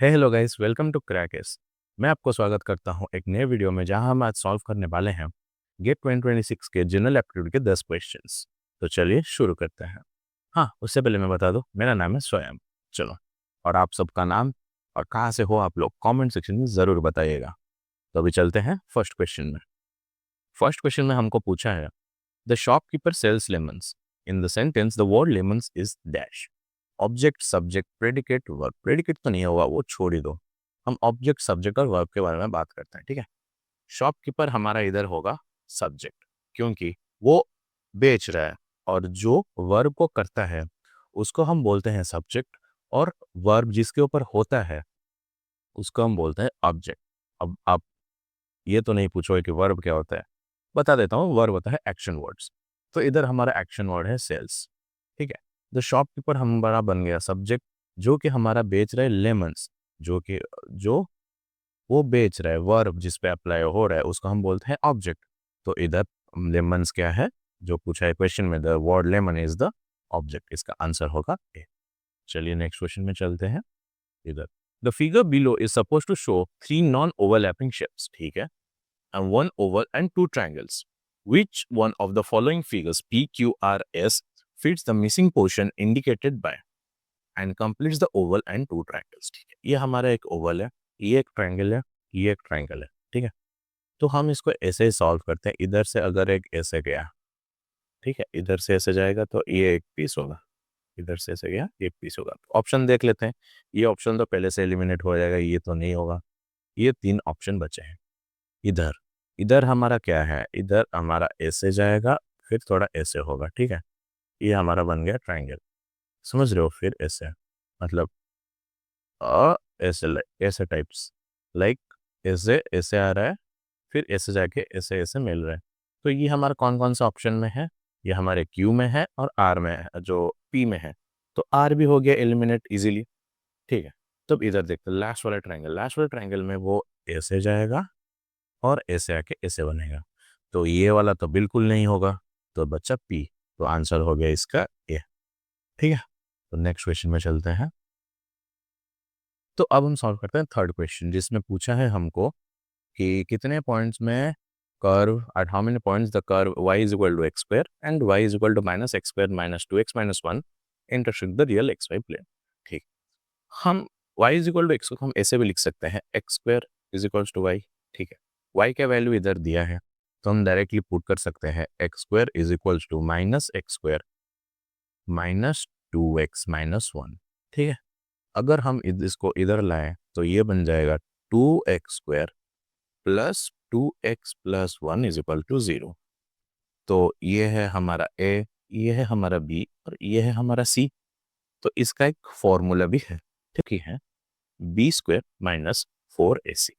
Hey hello guys, welcome to क्रैकेस। मैं आपको स्वागत करता हूं एक नए वीडियो में जहां हम आज सॉल्व करने वाले हैं गेट 2026 के जनरल एप्टीट्यूड के 10 क्वेश्चंस। तो चलिए शुरू करते हैं। हाँ, उससे पहले मैं बता दूं, मेरा नाम है स्वयं। चलो, और आप सबका नाम और कहाँ से हो आप लोग कमेंट सेक्शन में ज़रूर बताइएगा। तो अभी चलते हैं फर्स्ट क्वेश्चन में। फर्स्ट क्वेश्चन में हमको पूछा है, the shopkeeper sells lemons. In the sentence the word lemons is dash. Object, subject, predicate, verb. Predicate तो नहीं होगा, वो छोड़ ही दो। हम ऑब्जेक्ट, सब्जेक्ट और वर्ब के बारे में बात करते हैं, ठीक है। शॉपकीपर हमारा इधर होगा सब्जेक्ट, क्योंकि वो बेच रहा है, और जो वर्ब को करता है उसको हम बोलते हैं सब्जेक्ट, और वर्ब जिसके ऊपर होता है उसको हम बोलते हैं ऑब्जेक्ट। अब आप ये तो नहीं पूछोगे कि वर्ब क्या होता है, बता देता हूँ। वर्ब होता है एक्शन वर्ड्स। तो इधर हमारा एक्शन वर्ड है सेल्स, ठीक है। द शॉपकीपर हमारा बन गया सब्जेक्ट, जो कि हमारा बेच रहा है लेमन्स, जो वो बेच रहा है, वर्ब जिस पे अप्लाई हो रहा है उसको हम बोलते हैं ऑब्जेक्ट। तो इधर लेमन्स क्या है जो पूछा है क्वेश्चन में, the word lemon is the object. इसका आंसर होगा ए। चलिए नेक्स्ट क्वेश्चन में चलते हैं। इधर the figure below is suppose to show 3 non overlapping shapes, ठीक है, and one oval and 2 triangles. Which one of the following figures P, Q, R, S fits the missing portion indicated by and completes the oval and 2 triangles? ठीक है, ये हमारा एक Oval है, ये एक ट्रायंगल है, ये एक ट्रायंगल है, ठीक है। तो हम इसको ऐसे ही सॉल्व करते हैं। इधर से अगर एक ऐसे गया, ठीक है, इधर से ऐसे जाएगा तो ये एक पीस होगा, इधर से ऐसे गया एक पीस होगा। ऑप्शन देख लेते हैं। ये ऑप्शन तो पहले से एलिमिनेट हो जाएगा, ये तो नहीं होगा। ये 3 ऑप्शन बचे हैं। इधर इधर हमारा क्या है, इधर हमारा ऐसे जाएगा, फिर थोड़ा ऐसे होगा, ठीक है। ये हमारा बन गया ट्रायंगल, समझ रहे हो। फिर ऐसे, मतलब ऐसे ऐसे टाइप्स, लाइक ऐसे ऐसे आ रहा है, फिर ऐसे जाके ऐसे ऐसे मिल रहा है। तो ये हमारा कौन कौन सा ऑप्शन में है, ये हमारे क्यू में है और आर में है, जो पी में है। तो आर भी हो गया एलिमिनेट इजीली, ठीक है। तब इधर देखते हैं लास्ट वाला ट्रायंगल। लास्ट वाले ट्रायंगल में वो ऐसे जाएगा और ऐसे आके ऐसे बनेगा। तो ये वाला तो बिल्कुल नहीं होगा, तो बच्चा पी। तो आंसर हो गया इसका ए, ठीक है। तो नेक्स्ट क्वेश्चन में चलते हैं। तो अब हम सॉल्व करते हैं थर्ड क्वेश्चन, जिसमें पूछा है हमको कि कितने पॉइंट्स में curve, at how many points the curve y is equal to X square and y is equal to minus X square minus 2x minus 1 intersect the real X Y plane, ठीक। हम y is equal to X को हम ऐसे भी लिख सकते हैं, X square is equal to Y, ठीक है। y का वैल्यू इधर दिया है, तो हम डायरेक्टली पुट कर सकते हैं X square is equal to minus X square minus 2x minus 1, ठीक है। अगर हम इसको इधर लाएं तो ये बन जाएगा 2x square plus 2x plus 1 is equal to 0। तो ये है हमारा a, ये है हमारा b और ये है हमारा c। तो इसका एक फॉर्मूला भी है, ठीक है, बी स्क्वायर माइनस 4ac।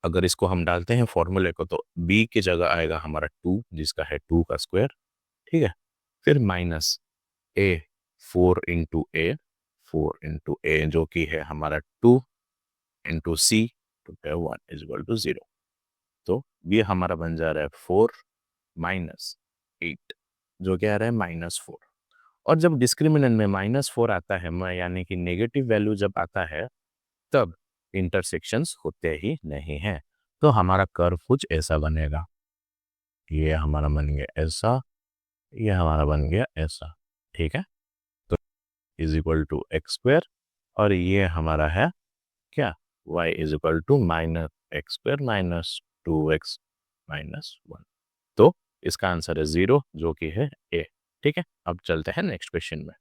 अगर इसको हम डालते हैं फॉर्मूले को, तो b की जगह आएगा हमारा 2, जिसका है 2 का स्क्वायर, ठीक है। फिर माइनस a, 4 इंटू ए जो कि है हमारा 2 इंटू सी, तो 1 इज इक्वल टू 0। तो ये हमारा बन जा रहा है 4 माइनस 8, जो क्या आ रहा है -4। और जब डिस्क्रिमिनेंट में -4 आता है, यानी कि नेगेटिव वैल्यू जब आता है, तब इंटरसेक्शंस होते ही नहीं हैं। तो हमारा कर्व कुछ ऐसा बनेगा। ये हमारा बन गया ऐसा, ये हमारा बन गया ऐसा, ठीक है। तो is equal to X square, और ये हमारा है क्या, y is equal to minus X square minus 2x minus 1। तो इसका आंसर है 0, जो कि है ए, ठीक है। अब चलते हैं नेक्स्ट क्वेश्चन में।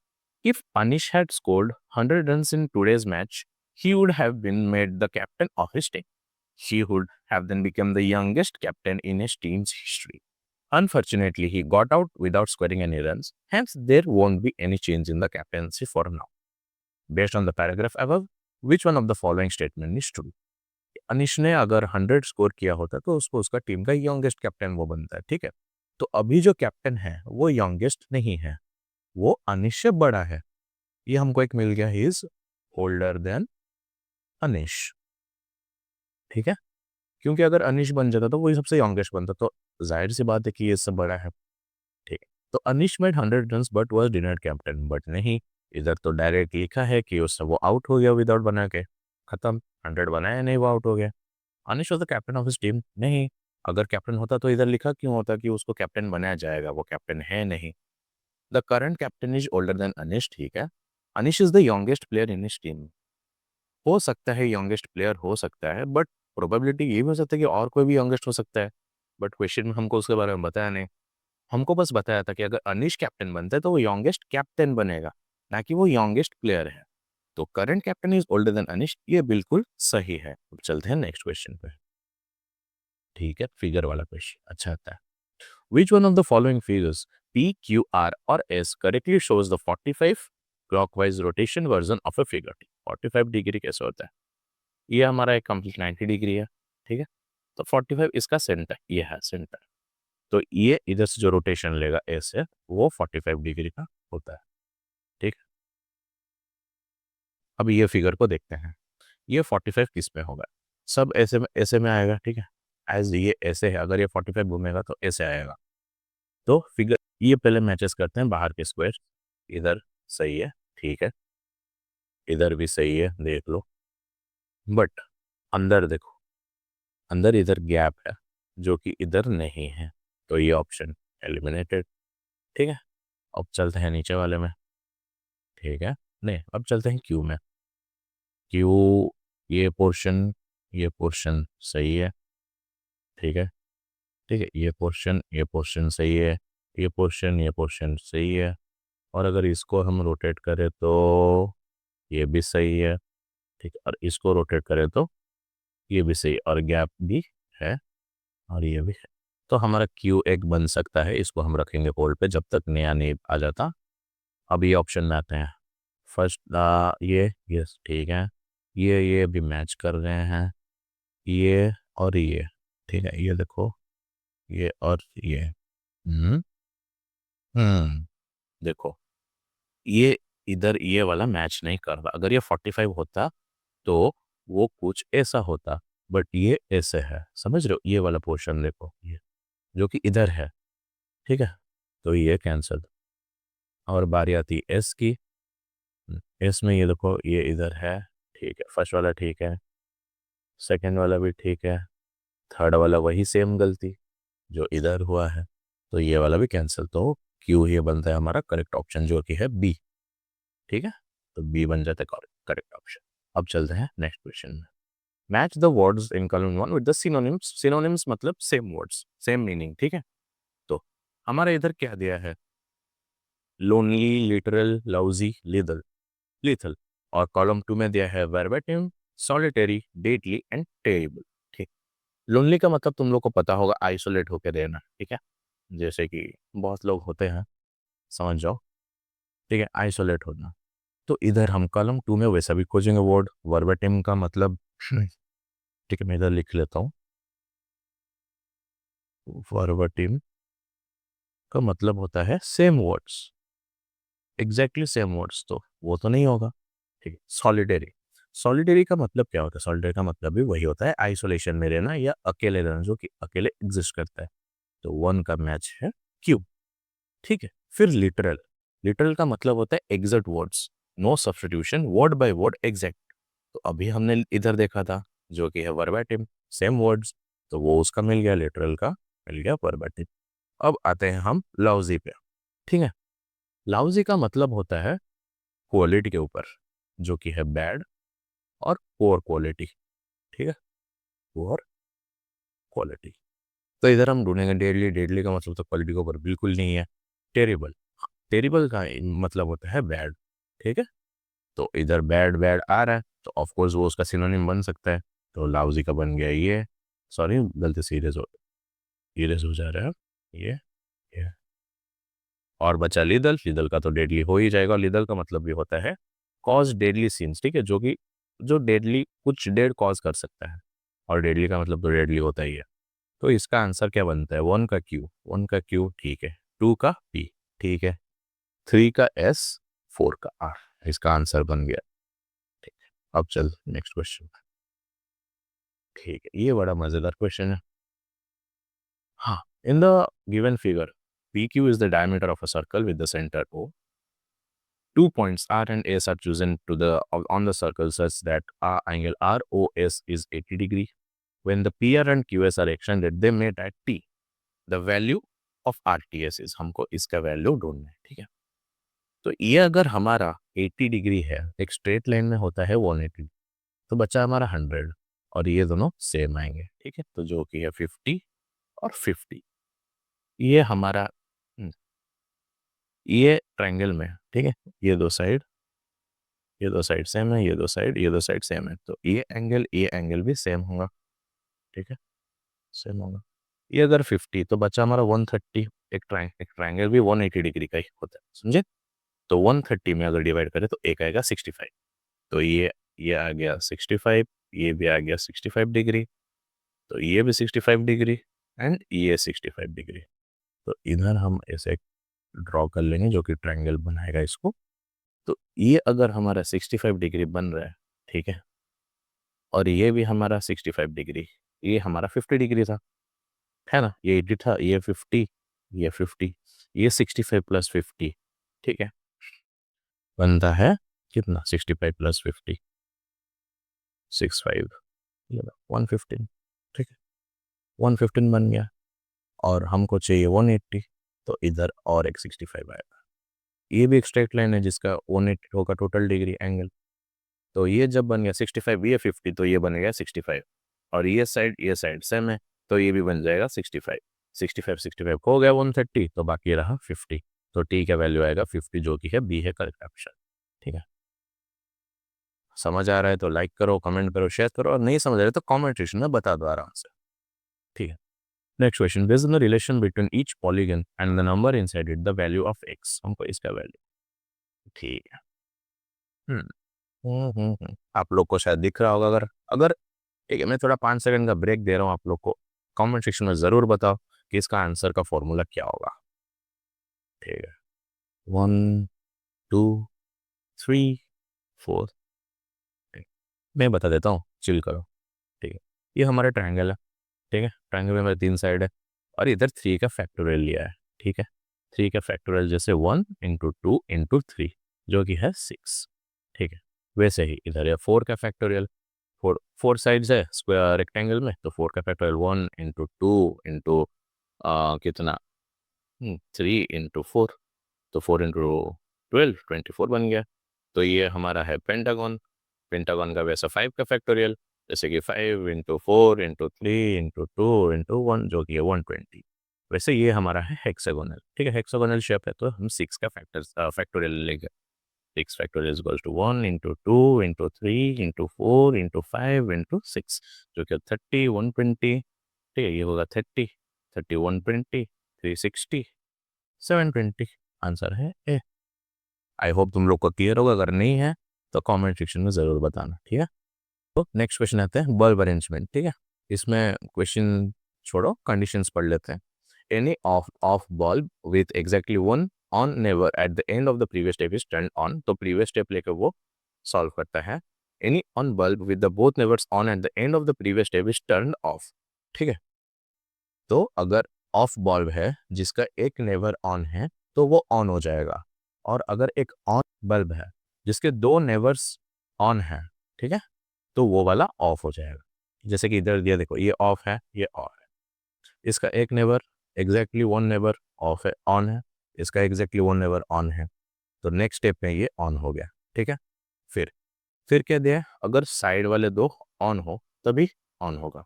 If Anish had scored 100 runs in today's match, he would have been made the captain of his team. He would have then become the youngest captain in his team's history. Unfortunately, he got out without scoring any runs. Hence, there won't be any change in the captaincy for now. Based on the paragraph above, which one of the following statement is true? अनिश ने अगर 100 score किया होता तो उसको उसका team का youngest captain वो बनता है, ठीक है। तो अभी जो कैप्टन है वो यंगेस्ट नहीं है, वो अनिश से बड़ा है। ये हमको एक मिल गया, he is older than Anish, ठीक है। क्योंकि अगर अनिश बन जाता तो वही सबसे यंगेस्ट बनता, तो जाहिर सी बात है कि ये इससे बड़ा है, ठीक है। तो Anish made 100 runs but was dinner captain, but नहीं, इधर तो डायरेक्ट लिखा है कि उससे वो आउट हो गया विदाउट बना के। खत्म, 100 बनाया नहीं, वो आउट हो गया। Anish was the captain of his team, नहीं, अगर कैप्टन होता तो इधर लिखा क्यों होता कि उसको कैप्टन बनाया जाएगा, वो कैप्टन है नहीं। The current captain is older than Anish, ठीक है। Anish is the youngest player in his team, हो सकता है यंगेस्ट प्लेयर हो सकता है, बट प्रोबेबिलिटी ये भी हो सकता है कि और कोई भी यंगेस्ट हो सकता है। बट क्वेश्चन में हमको उसके बारे में बताया नहीं, हमको बस बताया था कि अगर अनिश कैप्टन बनता है तो वो यंगेस्ट कैप्टन बनेगा, ना कि वो यंगेस्ट प्लेयर है। तो current captain is older than Anish, ये बिल्कुल सही है। अब चलते हैं नेक्स्ट क्वेश्चन पे। ठीक है, फिगर वाला क्वेश्चन अच्छा आता है। Which one of the following figures P Q R और S correctly shows the 45 clockwise rotation version of a figure. 45 degree कैसे होता है, ये हमारा एक कंप्लीट 90 डिग्री है, ठीक है। तो 45 इसका सेंटर, ये है सेंटर, तो ये इधर से जो रोटेशन लेगा एस है वो 45 डिग्री का होता है, ठीक है। अब ये फिगर को देखते हैं, ये 45 किस पे होगा, सब ऐसे में आएगा, ठीक है। एज ये ऐसे है, अगर ये 45 घूमेगा तो ऐसे आएगा। तो फिगर ये पहले मैचेस करते हैं बाहर के स्क्वायर, इधर सही है, ठीक है, इधर भी सही है, देख लो। बट अंदर देखो, अंदर इधर गैप है जो कि इधर नहीं है, तो ये ऑप्शन एलिमिनेटेड, ठीक है। अब चलते हैं नीचे वाले में, ठीक है। नहीं, अब चलते हैं क्यू में। क्यू, ये पोर्शन सही है, ठीक है, ठीक है। ये पोर्शन सही है, ये पोर्शन सही है। और अगर इसको हम रोटेट करें तो ये भी सही है, ठीक है। और इसको रोटेट करें तो ये भी सही, और गैप भी है, और ये भी है। तो हमारा क्यू एक बन सकता है, इसको हम रखेंगे होल्ड पे जब तक नया नहीं आ जाता। अब ये ऑप्शन में आते हैं। फर्स्ट ये ठीक है, ये भी मैच कर रहे हैं, ये और ये, ठीक है। ये देखो, ये और ये, हम्म देखो, ये इधर ये वाला मैच नहीं कर रहा। अगर ये 45 होता तो वो कुछ ऐसा होता, बट ये ऐसे है, समझ रहे हो, ये वाला पोर्शन देखो, ये जो कि इधर है, ठीक है। तो ये कैंसल, और बारी आती है एस की। एस में ये देखो, ये इधर है, ठीक है। फर्स्ट वाला ठीक है, सेकंड वाला भी ठीक है, थर्ड वाला वही सेम गलती जो इधर हुआ है, तो ये वाला भी कैंसिल। तो क्यू ये बनता है हमारा करेक्ट ऑप्शन जो कि है बी, ठीक है। तो बी बन जाता है करेक्ट ऑप्शन। अब चलते हैं नेक्स्ट क्वेश्चन में। Match the words in column 1 with the synonyms. Synonyms मतलब सेम वर्ड्स सेम मीनिंग, ठीक है। तो हमारे इधर क्या दिया है, lonely, literal, lousy, lethal, lethal. और कॉलम 2 में दिया है verbatim, solitary, deadly and terrible, ठीक। लोनली का मतलब तुम लोग को पता होगा, आइसोलेट होकर रहना, ठीक है। जैसे कि बहुत लोग होते हैं, समझ जाओ, ठीक है, आइसोलेट होना। तो इधर हम कॉलम 2 में वैसा भी खोजेंगे वर्ड, वर्बेटिम का मतलब ठीक है, मैं इधर लिख लेता हूँ। वर्बेटिम का मतलब होता है same words, exactly same words, तो वो तो नहीं होगा, ठीक है। सॉलिटरी, सॉलिटरी का मतलब क्या होता है, सॉलिटरी का मतलब भी वही होता है, आइसोलेशन में रहना या अकेले रहना, जो कि अकेले एग्जिस्ट करता है। तो 1 का मैच है क्यू, ठीक है। फिर लिटरल, लिटरल का मतलब होता है exact words, no substitution, word by word exact. तो अभी हमने इधर देखा था जो कि है वर्बेटिम, सेम वर्ड्स, तो वो उसका मिल गया, लिटरल का मिल गया वर्बेटिम। अब आते हैं हम लाउजी पे, ठीक है। लाउजी का मतलब होता है क्वालिटी के ऊपर, जो कि है बैड और पोअर क्वालिटी, ठीक है, पोअर क्वालिटी। तो इधर हम ढूंढेंगे डेडली, डेडली का मतलब तो क्वालिटी के ऊपर बिल्कुल नहीं है। टेरिबल, टेरिबल का मतलब होता है बैड, ठीक है। तो इधर बैड बैड आ रहा है, तो ऑफकोर्स वो उसका सिनोनिम बन सकता है। तो लाउजी का बन गया ये, सॉरी गलती से इरेज हो जा रहा है, ये और बचा लिदल, लिदल का तो डेडली हो ही जाएगा। लिदल का मतलब भी होता है कॉज डेडली सीन्स, ठीक है, जो कि जो डेडली कुछ डेड कॉज कर सकता है, और डेडली का मतलब तो डेडली होता ही है। तो इसका आंसर क्या बनता है, 1 का क्यू, ठीक है, 2 का पी, ठीक है, 3 का एस, 4 का आर, इसका आंसर बन गया, ठीक है। अब चल नेक्स्ट क्वेश्चन, ठीक है, ये बड़ा मजेदार क्वेश्चन है। हाँ, in the given figure P Q is the diameter of a circle with the centre O, two points R and S are chosen to the on the circle such that angle ROS is 80 degree. When the PR and QS are extended, they meet at T. The value of RTS is, हमको इसका value ढूंढना है, ठीक है। तो ये अगर हमारा 80 डिग्री है, एक स्ट्रेट लाइन में होता है 180, तो बचा हमारा 100 और ये दोनों सेम आएंगे, ठीक है। तो जो कि है 50 और 50, ये हमारा ये ट्रायंगल में, ठीक है। ये दो साइड सेम है, ये दो साइड सेम है, तो ये एंगल भी सेम होगा, ठीक है, सेम होगा। ये अगर 50 तो बचा हमारा 130। एक ट्रायंगल भी 180 डिग्री का ही होता है, समझे। तो 130 में अगर डिवाइड करें तो एक आएगा 65। तो ये आ गया 65, ये भी आ गया 65 डिग्री, तो ये भी 65 डिग्री एंड ये 65 डिग्री। तो इधर हम ऐसे ड्रॉ कर लेंगे जो कि ट्रायंगल बनाएगा इसको। तो ये अगर हमारा 65 डिग्री बन रहा है, ठीक है, और ये भी हमारा 65 डिग्री, ये हमारा 50 डिग्री था, है ना। ये 80 था, ये 50, ये 50, ये 65 प्लस 50, ठीक है, बनता है कितना 65 प्लस 50, 65, 115, ठीक है, 115 बन गया। और हमको चाहिए 180, तो इधर और एक 65 आएगा। ये भी एक स्ट्रेट लाइन है जिसका 180 होगा टोटल डिग्री एंगल। तो ये जब बन गया 65, ये 50, तो ये बन गया 65, और ये साइड सेम है, तो ये भी बन जाएगा 65। 65 हो गया 130, तो बाकी रहा 50। तो टी का वैल्यू आएगा 50, जो कि है बी है करेक्ट ऑप्शन, ठीक है। समझ आ रहा है तो लाइक करो, कमेंट करो, शेयर करो, और नहीं समझ आ रहा है तो कमेंट सेक्शन में बता दो आराम से, ठीक है। Next question, based on the relation between each polygon and the number inside it, the value of x. हमको इसका वैल्यू, ठीक है। आप लोग को शायद दिख रहा होगा। अगर अगर ठीक है, मैं थोड़ा 5 सेकंड का ब्रेक दे रहा हूँ आप लोग को। कमेंट सेक्शन में ज़रूर बताओ कि इसका आंसर का फॉर्मूला क्या होगा, ठीक है। 1 2 3 4, मैं बता देता हूँ, चिल करो, ठीक है। ये हमारा ट्रायंगल है, ठीक है। ट्रायंगल में हमारे 3 साइड है, और इधर 3 का फैक्टोरियल लिया है, ठीक है। 3 का फैक्टोरियल जैसे 1 इंटू 2 इंटू 3, जो कि है 6, ठीक है। वैसे ही इधर है 4 का फैक्टोरियल। 4 साइड्स है स्क्वायर रेक्टेंगल में, तो 4 का फैक्टोरियल 1 इंटू 2 इंटू कितना 3 इंटू 4, तो 4 इंटू 12 24 बन गया। तो ये हमारा है पेंटागन। पेंटागन का वैसा 5 का फैक्टोरियल, जैसे कि 5 इंटू 4 इंटू 3 इंटू 2 इंटू 1, जो कि है 120। वैसे ये हमारा है हेक्सागोनल, ठीक है। हेक्सागोनल शेप है, तो हम 6 का फैक्टोरियल लेंगे। 6 factorial is equals to 1 into 2 into 3 into 4 into 5 into 6, जो कि 30 120, ठीक है। ये होगा 30 30 120 360 720। आंसर है ए। आई होप तुम लोग को क्लियर होगा। अगर नहीं है तो कमेंट सेक्शन में ज़रूर बताना, ठीक है। तो नेक्स्ट क्वेश्चन आते हैं बल्ब अरेंजमेंट, ठीक है। इसमें क्वेश्चन छोड़ो, कंडीशंस पढ़ लेते हैं। Any of bulb with exactly one on never at the end of the previous step is turn on, तो प्रीवियस स्टेप लेकर वो सॉल्व करता है। Any on bulb with the both नेवर्स on at the end of the previous step is turn off, ठीक है। तो अगर of bulb है जिसका एक नेवर ऑन है, तो वो ऑन हो जाएगा। और अगर एक ऑन बल्ब है जिसके 2 नेवर्स ऑन है, ठीक है, तो वो वाला ऑफ हो जाएगा। जैसे कि इधर दिया, देखो, ये ऑफ है, ये ऑफ है। इसका एक नेवर एग्जैक्टली 1 नेवर ऑफ है, ऑन है। इसका एग्जैक्टली 1 नेवर ऑन है, तो नेक्स्ट स्टेप में ये ऑन हो गया, ठीक है। फिर क्या दिया, अगर साइड वाले 2 ऑन हो तभी ऑन होगा।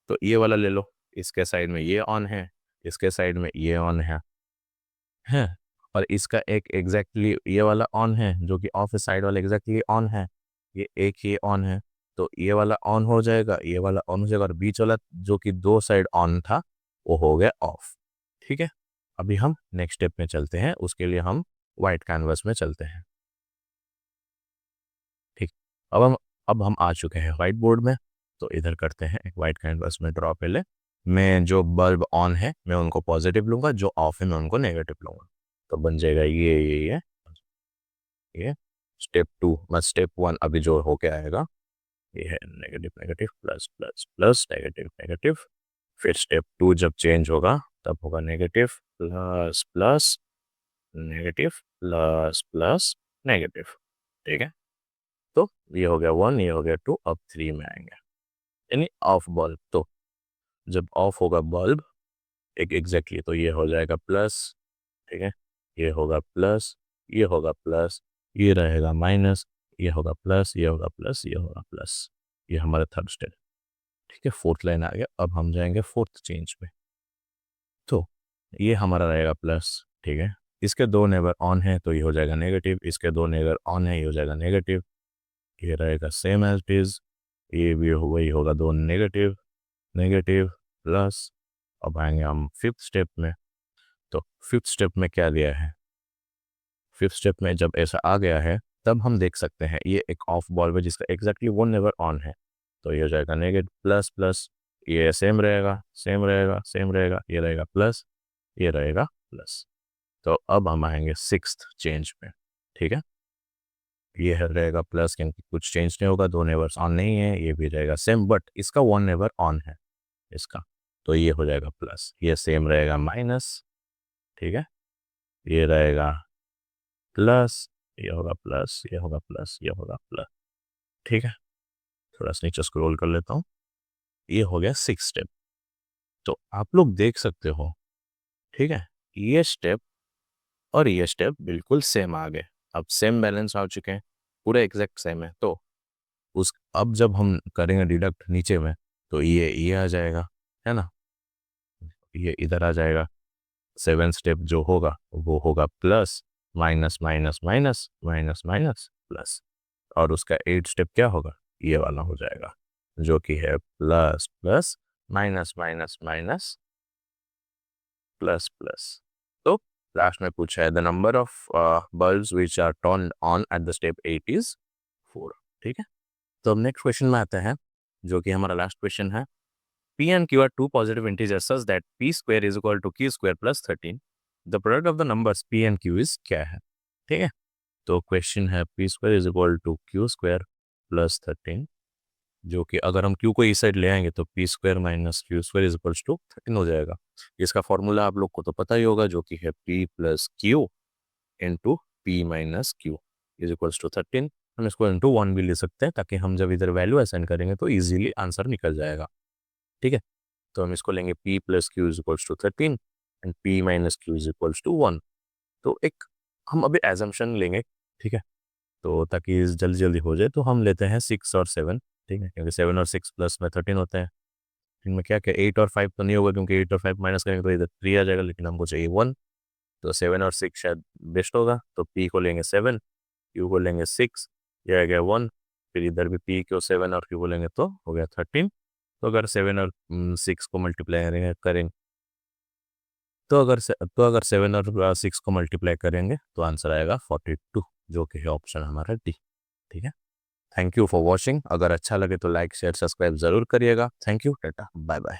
तो ये वाला ले लो, इसके साइड में ये ऑन है, इसके साइड में ये ऑन है, और इसका एक एग्जैक्टली ये वाला ऑन है जो कि ऑफ साइड वाला एग्जैक्टली ऑन है, ये एक ही ऑन है, तो ये वाला ऑन हो जाएगा, ये वाला ऑन हो जाएगा, और बीच वाला जो कि 2 साइड ऑन था वो हो गया ऑफ, ठीक है। अभी हम नेक्स्ट स्टेप में चलते हैं, उसके लिए हम वाइट कैनवस में चलते हैं, ठीक। अब हम आ चुके हैं व्हाइट बोर्ड में, तो इधर करते हैं एक वाइट कैनवस में ड्रॉ। पहले मैं जो बल्ब ऑन है मैं उनको पॉजिटिव लूंगा, जो ऑफ है मैं उनको नेगेटिव लूंगा, तो बन जाएगा ये स्टेप 2। मैं स्टेप 1 अभी जो होके आएगा ये है negative negative plus plus plus negative negative. फिर स्टेप 2 जब चेंज होगा तब होगा negative plus plus negative plus plus negative. ठीक है, तो ये हो गया 1, ये हो गया 2, अब 3 में आएंगे, यानी ऑफ बल्ब। तो जब ऑफ होगा बल्ब एक एग्जैक्टली, तो ये हो जाएगा प्लस। ठीक है, ये होगा प्लस, ये होगा प्लस, ये रहेगा माइनस, ये होगा प्लस, ये होगा प्लस, ये होगा प्लस। ये हमारा थर्ड स्टेप। ठीक है, फोर्थ लाइन आ गया। अब हम जाएंगे फोर्थ चेंज पे। तो ये हमारा रहेगा प्लस। ठीक है, इसके दो नेबर ऑन है तो ये हो जाएगा नेगेटिव, इसके दो नेबर ऑन है ये हो जाएगा नेगेटिव। ये रहेगा सेम एज इट इज, ये भी वही होगा, दो नेगेटिव, नेगेटिव प्लस। अब आएंगे हम फिफ्थ स्टेप में। तो फिफ्थ स्टेप में क्या दिया है, फिफ्थ स्टेप में जब ऐसा आ गया है तब हम देख सकते हैं ये एक ऑफ बॉल है जिसका एग्जैक्टली वन नेवर ऑन है, तो ये हो जाएगा नेगेटिव प्लस प्लस, ये सेम रहेगा, सेम रहेगा, सेम रहेगा, ये रहेगा प्लस, ये रहेगा प्लस। तो अब हम आएंगे सिक्स्थ चेंज पे। ठीक है, ये रहेगा प्लस क्योंकि कुछ चेंज नहीं होगा, दो नेवर्स ऑन नहीं है, ये भी रहेगा सेम, बट इसका वन नेवर ऑन है इसका, तो ये हो जाएगा प्लस। ये सेम रहेगा माइनस। ठीक है, ये रहेगा प्लस, ये होगा प्लस, ये होगा प्लस, ये होगा प्लस। ठीक है, थोड़ा सा नीचे स्क्रॉल कर लेता हूँ। ये हो गया सिक्स स्टेप। तो आप लोग देख सकते हो, ठीक है, ये स्टेप और ये स्टेप बिल्कुल सेम आ गए। अब सेम बैलेंस आ चुके हैं, पूरे एग्जैक्ट सेम है। तो उस अब जब हम करेंगे डिडक्ट नीचे में, तो ये आ जाएगा, है ना, ये इधर आ जाएगा। सेवन स्टेप जो होगा वो होगा plus minus minus minus minus minus plus, और उसका एट स्टेप क्या होगा, ये वाला हो जाएगा, जो कि है plus plus minus minus minus plus plus. तो लास्ट में पूछा है the number of bulbs which are turn on at the step 8 is 4। ठीक है, तो अब नेक्स्ट क्वेश्चन में आते हैं, जो कि हमारा लास्ट क्वेश्चन है। P and Q are two positive integers such that P square is equal to Q square plus 13. The product of the numbers P and Q is क्या है। ठीक है, तो क्वेश्चन है P square is equal to Q square plus 13, जो कि अगर हम Q को इस साइड ले आएंगे तो P square minus Q square is equals to 13 हो जाएगा। इसका फॉर्मूला आप लोग को तो पता ही होगा, जो कि है P plus Q into P minus Q is equals to 13। हम इसको इंटू 1 भी ले सकते हैं ताकि हम जब इधर वैल्यू असाइन करेंगे तो इजीली आंसर निकल जाएगा। ठीक है, तो हम इसको लेंगे P plus Q is equals to 13 and P minus Q is equals to 1। तो एक हम अभी एजम्पशन लेंगे। ठीक है, तो ताकि जल्दी जल्दी हो जाए तो हम लेते हैं 6 और 7। ठीक है, क्योंकि 7 और 6 प्लस में 13 होते हैं। इनमें क्या क्या 8 और 5 तो नहीं होगा, क्योंकि 8 और 5 माइनस करेंगे तो इधर 3 आ जाएगा, लेकिन हमको चाहिए 1। तो 7 और 6 शायद बेस्ट होगा, तो P को लेंगे 7, Q को लेंगे 6, ये आ गया 1। फिर इधर भी P को 7 और Q को लेंगे तो हो गया 13। तो अगर 7 और 6 को मल्टीप्लाई करेंगे तो अगर 7 और 6 को मल्टीप्लाई करेंगे तो आंसर आएगा 42, जो कि है ऑप्शन हमारा डी। ठीक है, थैंक यू फॉर वॉचिंग। अगर अच्छा लगे तो लाइक शेयर सब्सक्राइब जरूर करिएगा। थैंक यू, टाटा, बाय बाय।